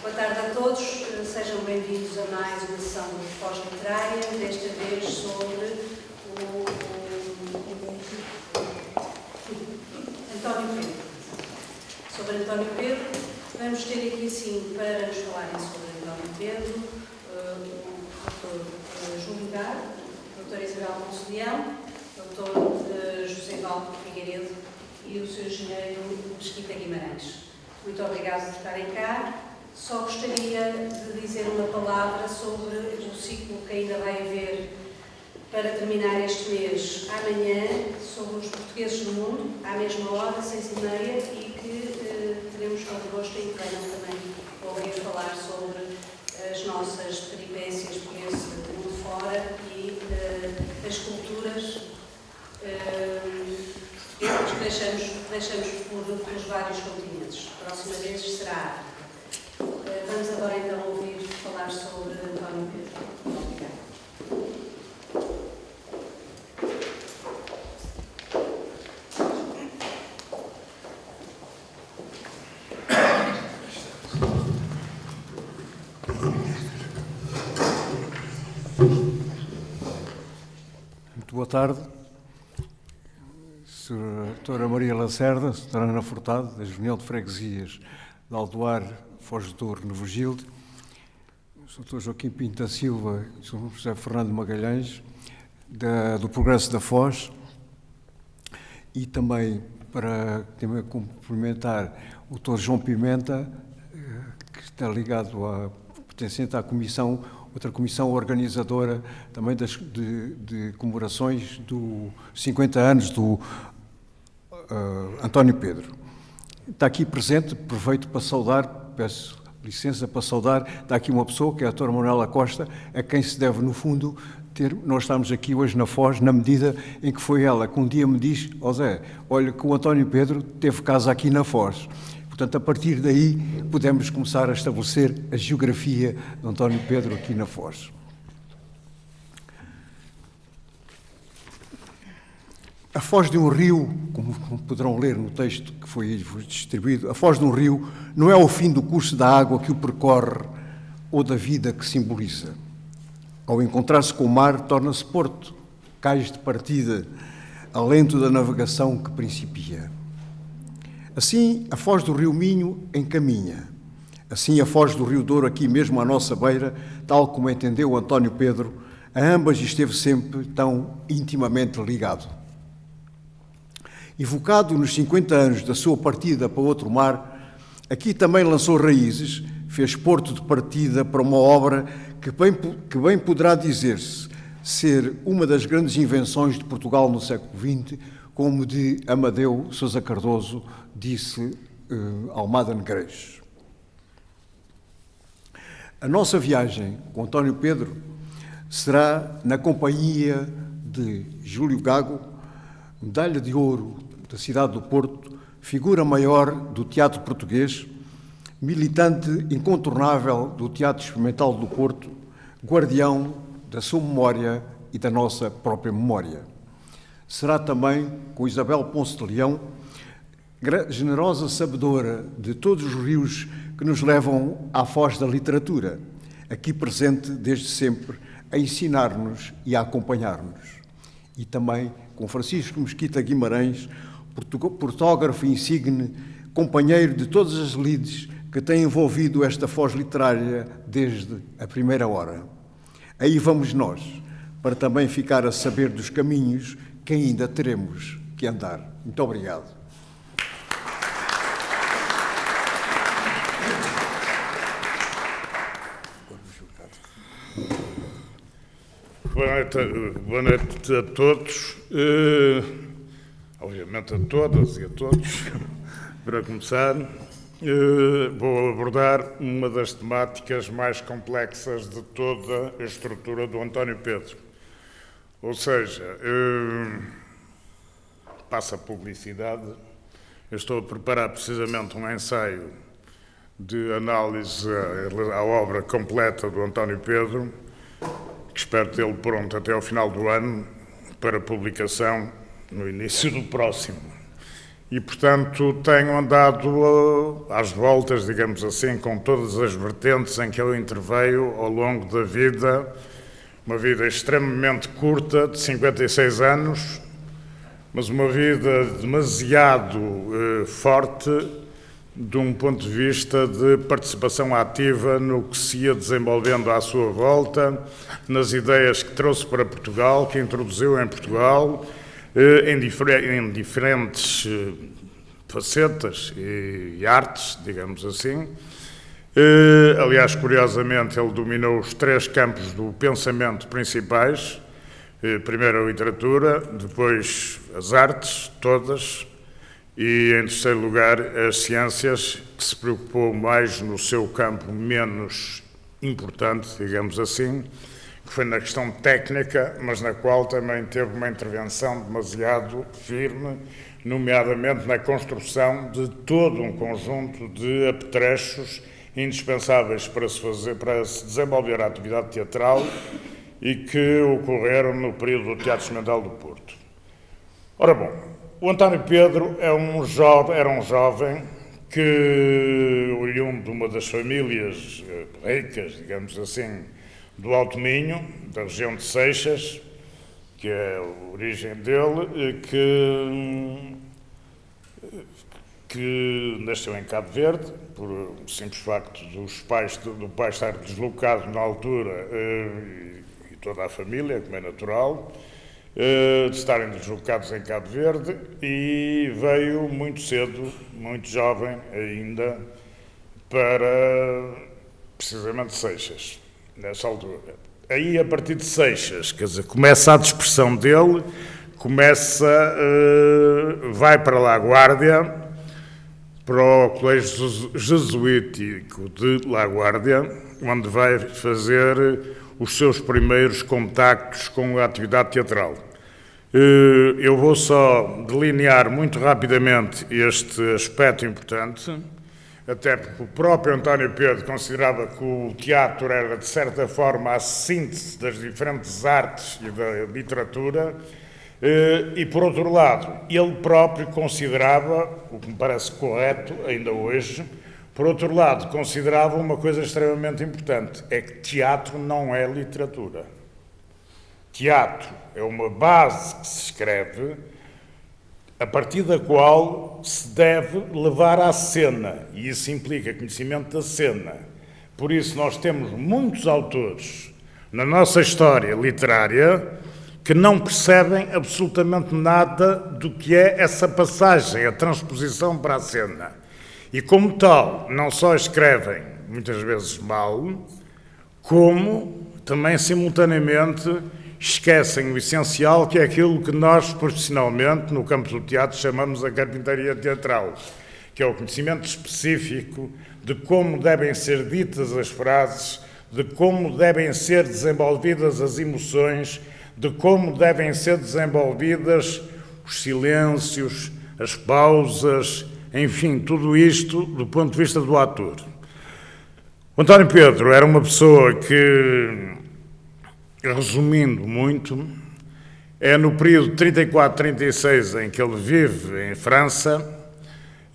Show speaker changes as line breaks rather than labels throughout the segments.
Boa tarde a todos, sejam bem-vindos a mais uma sessão de pós-literária, desta vez sobre o António Pedro. Sobre António Pedro, vamos ter aqui, sim, para nos falarem sobre António Pedro, o Dr. Júlio Gago, a Dra. Isabel Conselhão, o Dr. José Valdo Figueiredo e o Sr. Engenheiro Mesquita Guimarães. Muito obrigado por estarem cá. Só gostaria de dizer uma palavra sobre o ciclo que ainda vai haver para terminar este mês amanhã, sobre os portugueses no mundo, à mesma hora, 6h30, e que teremos todo gosto em pleno também ouvir falar sobre as nossas peripécias por esse mundo fora e as culturas portuguesas que deixamos pelos vários continentes. A próxima vez será a África. Vamos agora então ouvir falar sobre António Pedro. Obrigada.
Muito boa tarde. Sra. Doutora Maria Lacerda, Sra. Ana Furtado, da União de Freguesias de Aldoar, Foz do Douro, Novo Gilde, Sr. Joaquim Pinto da Silva e Sr. José Fernando Magalhães, do Progresso da Foz, e também para cumprimentar o Dr. João Pimenta, que está ligado pertencente à comissão, outra comissão organizadora também de comemorações dos 50 anos do António Pedro. Está aqui presente, aproveito para saudar, peço licença para saudar, está aqui uma pessoa, que é a doutora Manuela Costa, a quem se deve, no fundo, nós estamos aqui hoje na Foz, na medida em que foi ela que um dia me diz: ó Zé, olha que o António Pedro teve casa aqui na Foz. Portanto, a partir daí, podemos começar a estabelecer a geografia de António Pedro aqui na Foz. A foz de um rio, como poderão ler no texto que foi distribuído, a foz de um rio não é o fim do curso da água que o percorre ou da vida que simboliza. Ao encontrar-se com o mar, torna-se porto, cais de partida, alento da navegação que principia. Assim, a foz do rio Minho encaminha. Assim, a foz do rio Douro, aqui mesmo à nossa beira, tal como entendeu António Pedro, a ambas esteve sempre tão intimamente ligado. Evocado nos 50 anos da sua partida para outro mar, aqui também lançou raízes, fez porto de partida para uma obra que bem poderá dizer-se ser uma das grandes invenções de Portugal no século XX, como de Amadeu Sousa Cardoso disse Almada Negreiros. A nossa viagem com António Pedro será na companhia de Júlio Gago, medalha de ouro da cidade do Porto, figura maior do teatro português, militante incontornável do Teatro Experimental do Porto, guardião da sua memória e da nossa própria memória. Será também com Isabel Ponce de Leão, generosa sabedora de todos os rios que nos levam à foz da literatura, aqui presente desde sempre a ensinar-nos e a acompanhar-nos. E também com Francisco Mesquita Guimarães, portógrafo insigne, companheiro de todas as lides que têm envolvido esta foz literária desde a primeira hora. Aí vamos nós, para também ficar a saber dos caminhos que ainda teremos que andar. Muito obrigado.
Boa noite a todos, obviamente a todas e a todos. Para começar, vou abordar uma das temáticas mais complexas de toda a estrutura do António Pedro. Ou seja, passa a publicidade, eu estou a preparar precisamente um ensaio de análise à obra completa do António Pedro, que espero tê-lo pronto até ao final do ano, para publicação no início do próximo. e, portanto, tenho andado às voltas, digamos assim, com todas as vertentes em que ele interveio ao longo da vida, uma vida extremamente curta, de 56 anos, mas uma vida demasiado forte de um ponto de vista de participação ativa no que se ia desenvolvendo à sua volta, nas ideias que trouxe para Portugal, que introduziu em Portugal, em diferentes facetas e artes, digamos assim. Aliás, curiosamente, ele dominou os 3 campos do pensamento principais. Primeiro a literatura, depois as artes, todas, e em terceiro lugar as ciências, que se preocupou mais no seu campo menos importante, digamos assim, que foi na questão técnica, mas na qual também teve uma intervenção demasiado firme, nomeadamente na construção de todo um conjunto de apetrechos indispensáveis para se desenvolver a atividade teatral e que ocorreram no período do Teatro Experimental do Porto. Ora bom, o António Pedro era um jovem que, oriundo de uma das famílias ricas, digamos assim, do Alto Minho, da região de Seixas, que é a origem dele, que nasceu em Cabo Verde, por um simples facto do pai estar deslocado na altura, e toda a família, como é natural, de estarem deslocados em Cabo Verde, e veio muito cedo, muito jovem ainda, para precisamente Seixas, nessa altura. Aí, a partir de Seixas, quer dizer, começa a dispersão dele, vai para La Guardia, para o Colégio Jesuítico de La Guardia, onde vai fazer os seus primeiros contactos com a atividade teatral. Eu vou só delinear muito rapidamente este aspecto importante, até porque o próprio António Pedro considerava que o teatro era, de certa forma, a síntese das diferentes artes e da literatura, e, por outro lado, ele próprio considerava, o que me parece correto ainda hoje, por outro lado, considerava uma coisa extremamente importante, é que teatro não é literatura. Teatro é uma base que se escreve, a partir da qual se deve levar à cena, e isso implica conhecimento da cena. Por isso, nós temos muitos autores na nossa história literária que não percebem absolutamente nada do que é essa passagem, a transposição para a cena. E, como tal, não só escrevem, muitas vezes mal, como também, simultaneamente, esquecem o essencial, que é aquilo que nós, profissionalmente, no campo do teatro, chamamos a carpintaria teatral, que é o conhecimento específico de como devem ser ditas as frases, de como devem ser desenvolvidas as emoções, de como devem ser desenvolvidas os silêncios, as pausas, enfim, tudo isto do ponto de vista do ator. O António Pedro era uma pessoa que, resumindo muito, é no período 34-36 em que ele vive em França,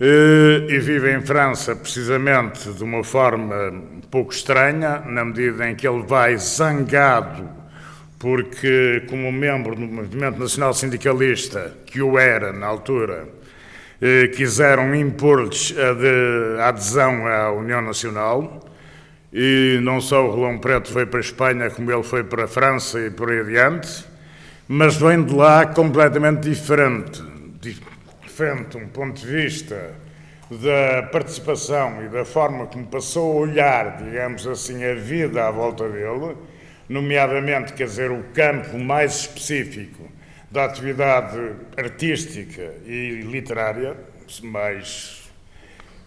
e vive em França precisamente de uma forma um pouco estranha, na medida em que ele vai zangado porque, como membro do Movimento Nacional Sindicalista, que o era na altura, quiseram impor-lhes a adesão à União Nacional, e não só o Relão Preto foi para a Espanha, como ele foi para a França e por aí adiante, mas vem de lá completamente diferente, um ponto de vista da participação e da forma como passou a olhar, digamos assim, a vida à volta dele, nomeadamente, quer dizer, o campo mais específico da atividade artística e literária, mais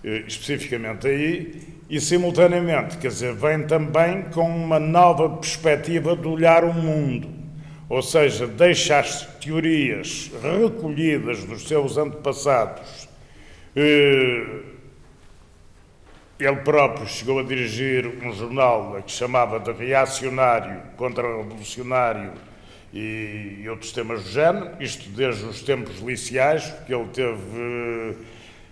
especificamente aí, e simultaneamente, quer dizer, vem também com uma nova perspectiva de olhar o mundo, ou seja, deixa as teorias recolhidas dos seus antepassados. Ele próprio chegou a dirigir um jornal que chamava de Reacionário, Contra-Revolucionário, e outros temas do género, isto desde os tempos liciais, porque ele teve,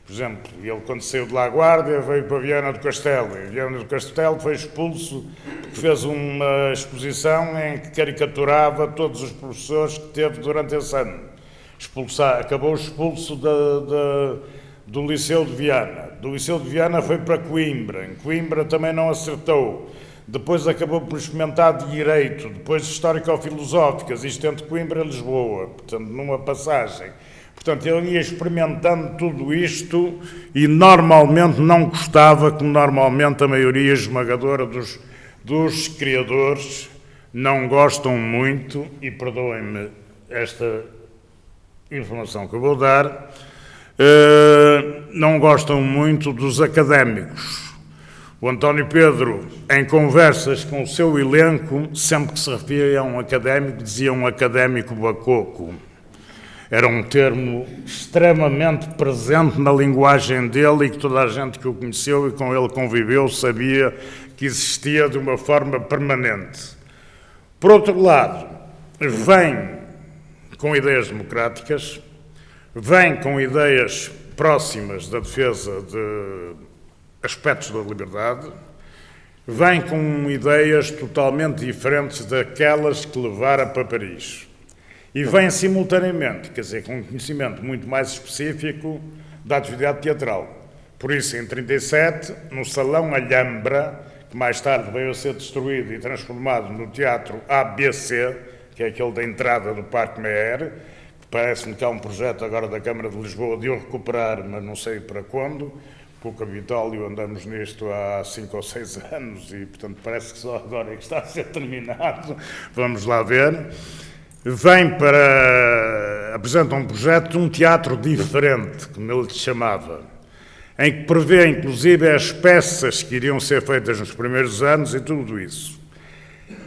por exemplo, ele quando saiu de La Guardia veio para Viana do Castelo, e Viana do Castelo foi expulso porque fez uma exposição em que caricaturava todos os professores que teve durante esse ano. Acabou expulso do Liceu de Viana. Do Liceu de Viana foi para Coimbra. Em Coimbra também não acertou. Depois acabou por experimentar de Direito, depois Histórico-Filosóficas, isto entre Coimbra e Lisboa, portanto, numa passagem. Portanto, ele ia experimentando tudo isto e normalmente não gostava, como normalmente a maioria esmagadora dos criadores não gostam muito, e perdoem-me esta informação que eu vou dar, não gostam muito dos académicos. O António Pedro, em conversas com o seu elenco, sempre que se referia a um académico, dizia um académico bacoco. Era um termo extremamente presente na linguagem dele e que toda a gente que o conheceu e com ele conviveu sabia que existia de uma forma permanente. Por outro lado, vem com ideias democráticas, vem com ideias próximas da defesa de aspectos da liberdade, vem com ideias totalmente diferentes daquelas que levara para Paris. E vem simultaneamente, quer dizer, com um conhecimento muito mais específico da atividade teatral. Por isso, em 1937, no Salão Alhambra, que mais tarde veio a ser destruído e transformado no Teatro ABC, que é aquele da entrada do Parque Meyer, que parece-me que há um projeto agora da Câmara de Lisboa de o recuperar, mas não sei para quando. Com o Capitólio andamos nisto há 5 ou 6 anos e, portanto, parece que só agora é que está a ser terminado. Vamos lá ver. Apresenta um projeto de um teatro diferente, como ele chamava, em que prevê, inclusive, as peças que iriam ser feitas nos primeiros anos e tudo isso.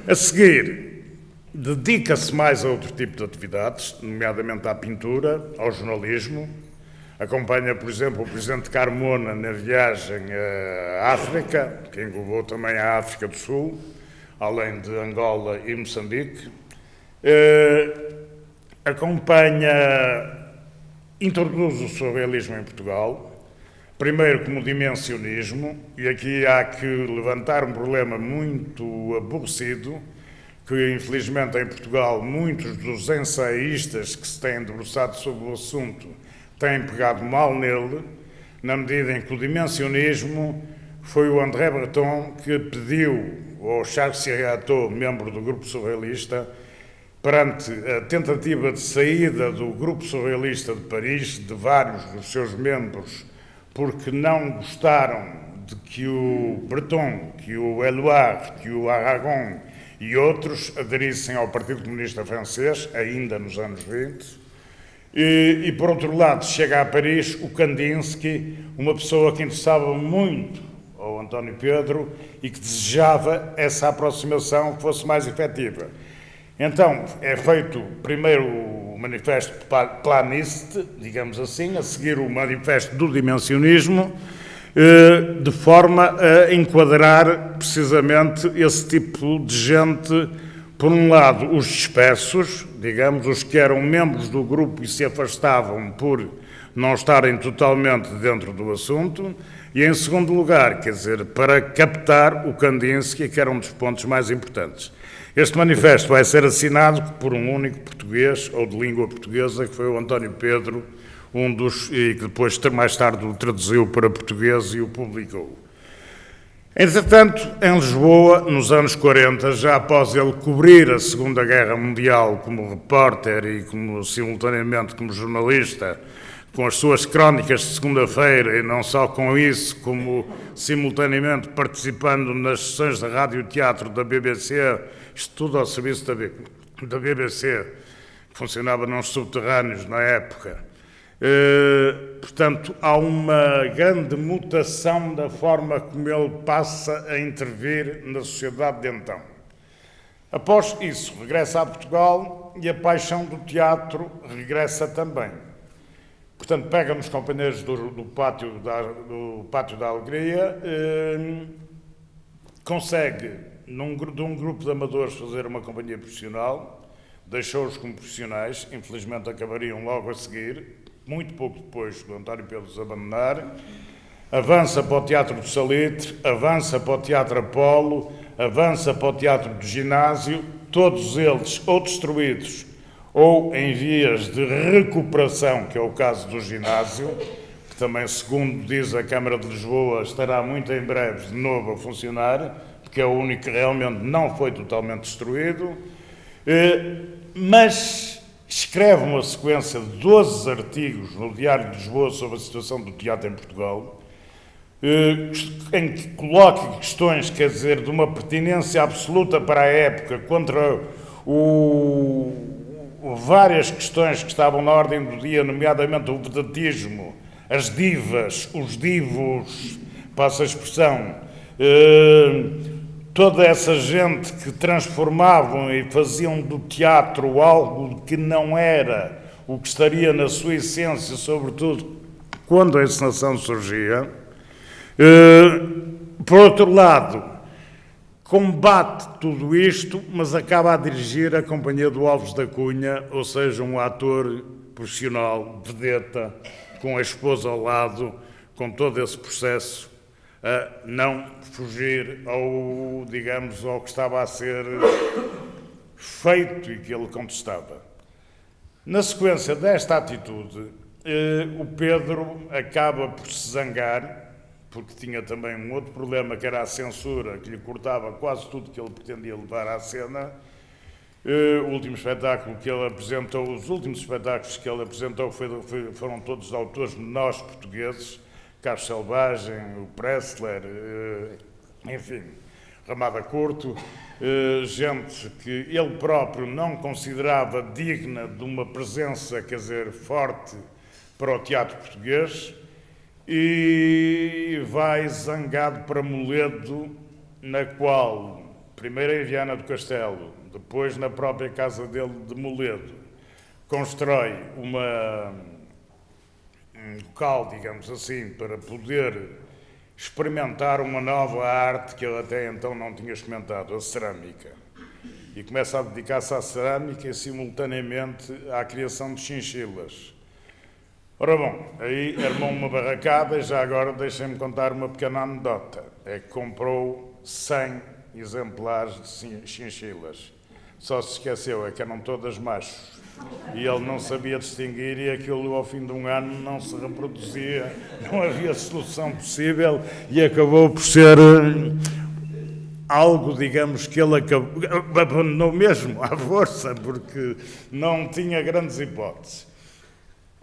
A seguir, dedica-se mais a outro tipo de atividades, nomeadamente à pintura, ao jornalismo. Acompanha, por exemplo, o presidente Carmona na viagem à África, que englobou também a África do Sul, além de Angola e Moçambique. Introduz o surrealismo em Portugal, primeiro como dimensionismo, e aqui há que levantar um problema muito aborrecido, que infelizmente em Portugal muitos dos ensaístas que se têm debruçado sobre o assunto têm pegado mal nele, na medida em que o dimensionismo foi o André Breton que pediu ao Charles Siriato, membro do grupo surrealista, perante a tentativa de saída do grupo surrealista de Paris, de vários dos seus membros, porque não gostaram de que o Breton, que o Éluard, que o Aragon e outros aderissem ao Partido Comunista Francês, ainda nos anos 20. E, por outro lado, chega a Paris o Kandinsky, uma pessoa que interessava muito ao António Pedro e que desejava essa aproximação que fosse mais efetiva. Então, é feito primeiro o manifesto planiste, digamos assim, a seguir o manifesto do dimensionismo, de forma a enquadrar precisamente esse tipo de gente. Por um lado, os dispersos, digamos, os que eram membros do grupo e se afastavam por não estarem totalmente dentro do assunto, e em segundo lugar, quer dizer, para captar o Kandinsky, que era um dos pontos mais importantes. Este manifesto vai ser assinado por um único português, ou de língua portuguesa, que foi o António Pedro, e que depois, mais tarde, o traduziu para português e o publicou. Entretanto, em Lisboa, nos anos 40, já após ele cobrir a Segunda Guerra Mundial como repórter e simultaneamente como jornalista, com as suas crónicas de segunda-feira, e não só com isso, como simultaneamente participando nas sessões de rádio e teatro da BBC, isto tudo ao serviço da BBC, que funcionava nos subterrâneos na época. Portanto, há uma grande mutação da forma como ele passa a intervir na sociedade de então. Após isso, regressa a Portugal e a paixão do teatro regressa também. Portanto, pega nos companheiros do Pátio da Alegria, consegue, de um grupo de amadores, fazer uma companhia profissional, deixou-os como profissionais, infelizmente acabariam logo a seguir, muito pouco depois do António Pedro os abandonar. Avança para o Teatro do Salitre, avança para o Teatro Apolo, avança para o Teatro do Ginásio, todos eles ou destruídos ou em vias de recuperação, que é o caso do Ginásio, que também, segundo diz a Câmara de Lisboa, estará muito em breve de novo a funcionar, porque é o único que realmente não foi totalmente destruído, mas escreve uma sequência de 12 artigos no Diário de Lisboa sobre a situação do teatro em Portugal, em que coloca questões, quer dizer, de uma pertinência absoluta para a época, contra várias questões que estavam na ordem do dia, nomeadamente o vedatismo, as divas, os divos, passa a expressão, toda essa gente que transformavam e faziam do teatro algo que não era o que estaria na sua essência, sobretudo quando a encenação surgia. Por outro lado, combate tudo isto, mas acaba a dirigir a Companhia do Alves da Cunha, ou seja, um ator profissional, vedeta, com a esposa ao lado, com todo esse processo, a não fugir ao, digamos, ao que estava a ser feito e que ele contestava. Na sequência desta atitude, o Pedro acaba por se zangar, porque tinha também um outro problema, que era a censura, que lhe cortava quase tudo que ele pretendia levar à cena. O último espetáculo que ele apresentou, os últimos espetáculos que ele apresentou foram todos de autores menores portugueses, Carlos Selvagem, o Pressler, enfim, Ramada Curto, gente que ele próprio não considerava digna de uma presença, quer dizer, forte para o teatro português, e vai zangado para Moledo, na qual, primeiro em Viana do Castelo, depois na própria casa dele de Moledo, constrói um local, digamos assim, para poder experimentar uma nova arte que ele até então não tinha experimentado, a cerâmica. E começa a dedicar-se à cerâmica e, simultaneamente, à criação de chinchilas. Ora bom, aí armou uma barracada e já agora deixem-me contar uma pequena anedota. É que comprou 100 exemplares de chinchilas. Só se esqueceu, é que eram todas machos. E ele não sabia distinguir e aquilo ao fim de um ano não se reproduzia, não havia solução possível e acabou por ser algo, digamos, que ele abandonou mesmo à força, porque não tinha grandes hipóteses.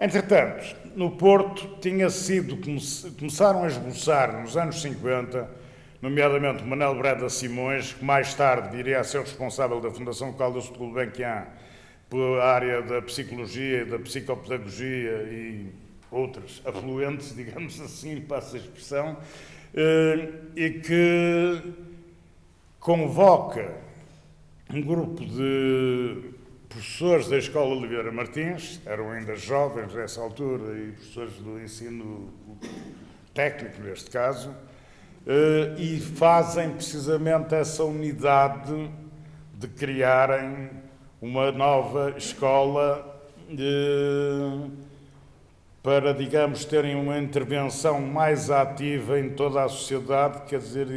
Entretanto, no Porto começaram a esboçar nos anos 50, nomeadamente Manuel Breda Simões, que mais tarde viria a ser responsável da Fundação Caldas de Gulbenkian pela área da psicologia, da psicopedagogia e outras afluentes, digamos assim, passa a expressão, e que convoca um grupo de professores da Escola Oliveira Martins, eram ainda jovens nessa altura e professores do ensino técnico, neste caso, e fazem precisamente essa unidade de criarem uma nova escola para, digamos, terem uma intervenção mais ativa em toda a sociedade, quer dizer,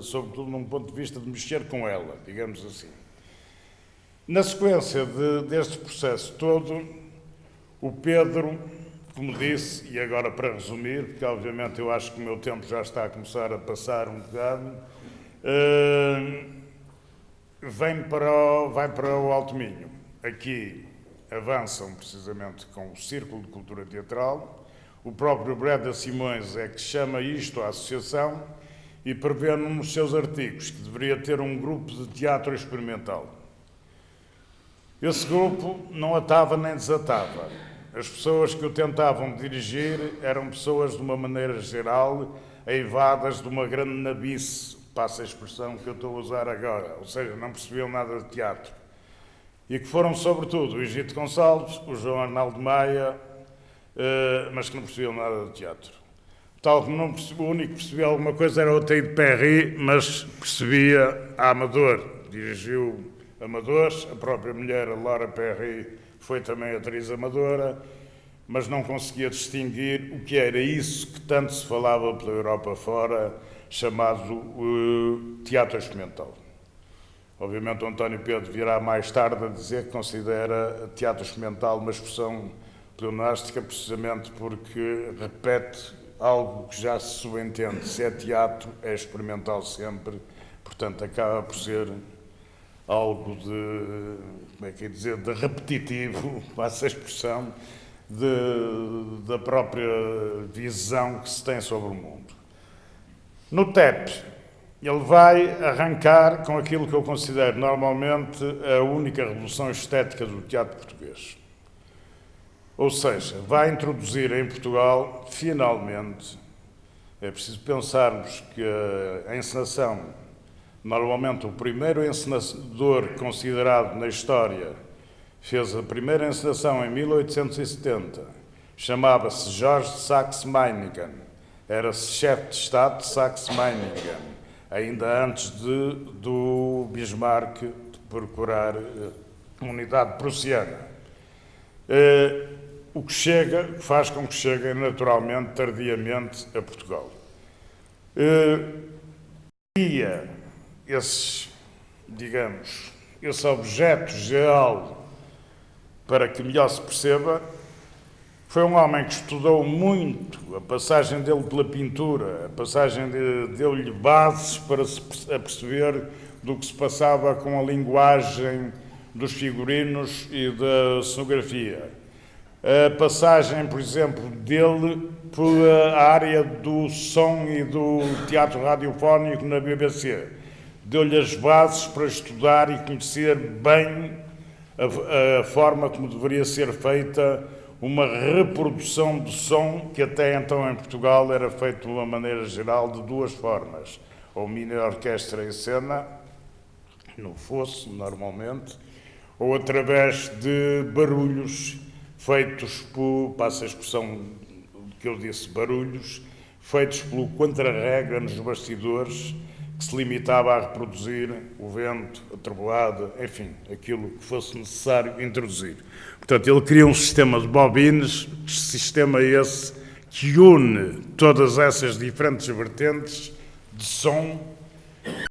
sobretudo num ponto de vista de mexer com ela, digamos assim. Na sequência deste processo todo, o Pedro, como disse, e agora para resumir, porque obviamente eu acho que o meu tempo já está a começar a passar um bocado, vai para o Alto Minho. Aqui avançam precisamente com o Círculo de Cultura Teatral. O próprio Breda Simões é que chama isto à associação e prevê nos seus artigos que deveria ter um grupo de teatro experimental. Esse grupo não atava nem desatava. As pessoas que o tentavam dirigir eram pessoas, de uma maneira geral, eivadas de uma grande nabice, passa a expressão que eu estou a usar agora, ou seja, não percebiam nada de teatro. E que foram, sobretudo, o Egito Gonçalves, o João Arnaldo Maia, mas que não percebiam nada de teatro. Tal como o único que percebia alguma coisa era o Oteio de Perry, mas percebia a amador. Dirigiu amadores, a própria mulher, a Laura Perry, foi também atriz amadora, mas não conseguia distinguir o que era isso que tanto se falava pela Europa fora, chamado teatro experimental. Obviamente o António Pedro virá mais tarde a dizer que considera teatro experimental uma expressão pleonástica, precisamente porque repete algo que já se subentende. Se é teatro, é experimental sempre, portanto acaba por ser algo de, como é que é dizer, de repetitivo, passa a expressão, da própria visão que se tem sobre o mundo. No TEP, ele vai arrancar com aquilo que eu considero normalmente a única revolução estética do teatro português. Ou seja, vai introduzir em Portugal, finalmente, é preciso pensarmos que a encenação, normalmente o primeiro encenador considerado na história, fez a primeira encenação em 1870, chamava-se Jorge Saxe-Meiningen, era-se chefe de Estado de Saxe-Meiningen, ainda antes do Bismarck procurar uma unidade prussiana. O que chega, faz com que chegue naturalmente, tardiamente, a Portugal. Esse objeto geral, para que melhor se perceba, foi um homem que estudou muito a passagem dele pela pintura, a passagem deu-lhe bases para se perceber do que se passava com a linguagem dos figurinos e da cenografia. A passagem, por exemplo, dele pela área do som e do teatro radiofónico na BBC. Deu-lhe as bases para estudar e conhecer bem a forma como deveria ser feita uma reprodução de som que até então em Portugal era feito de uma maneira geral de duas formas. Ou mini orquestra em cena, no fosso, normalmente, ou através de barulhos feitos por, passa a expressão que eu disse, barulhos, feitos pelo contra-regra nos bastidores, que se limitava a reproduzir o vento, a trovoada, enfim, aquilo que fosse necessário introduzir. Portanto, ele cria um sistema de bobines, sistema esse que une todas essas diferentes vertentes de som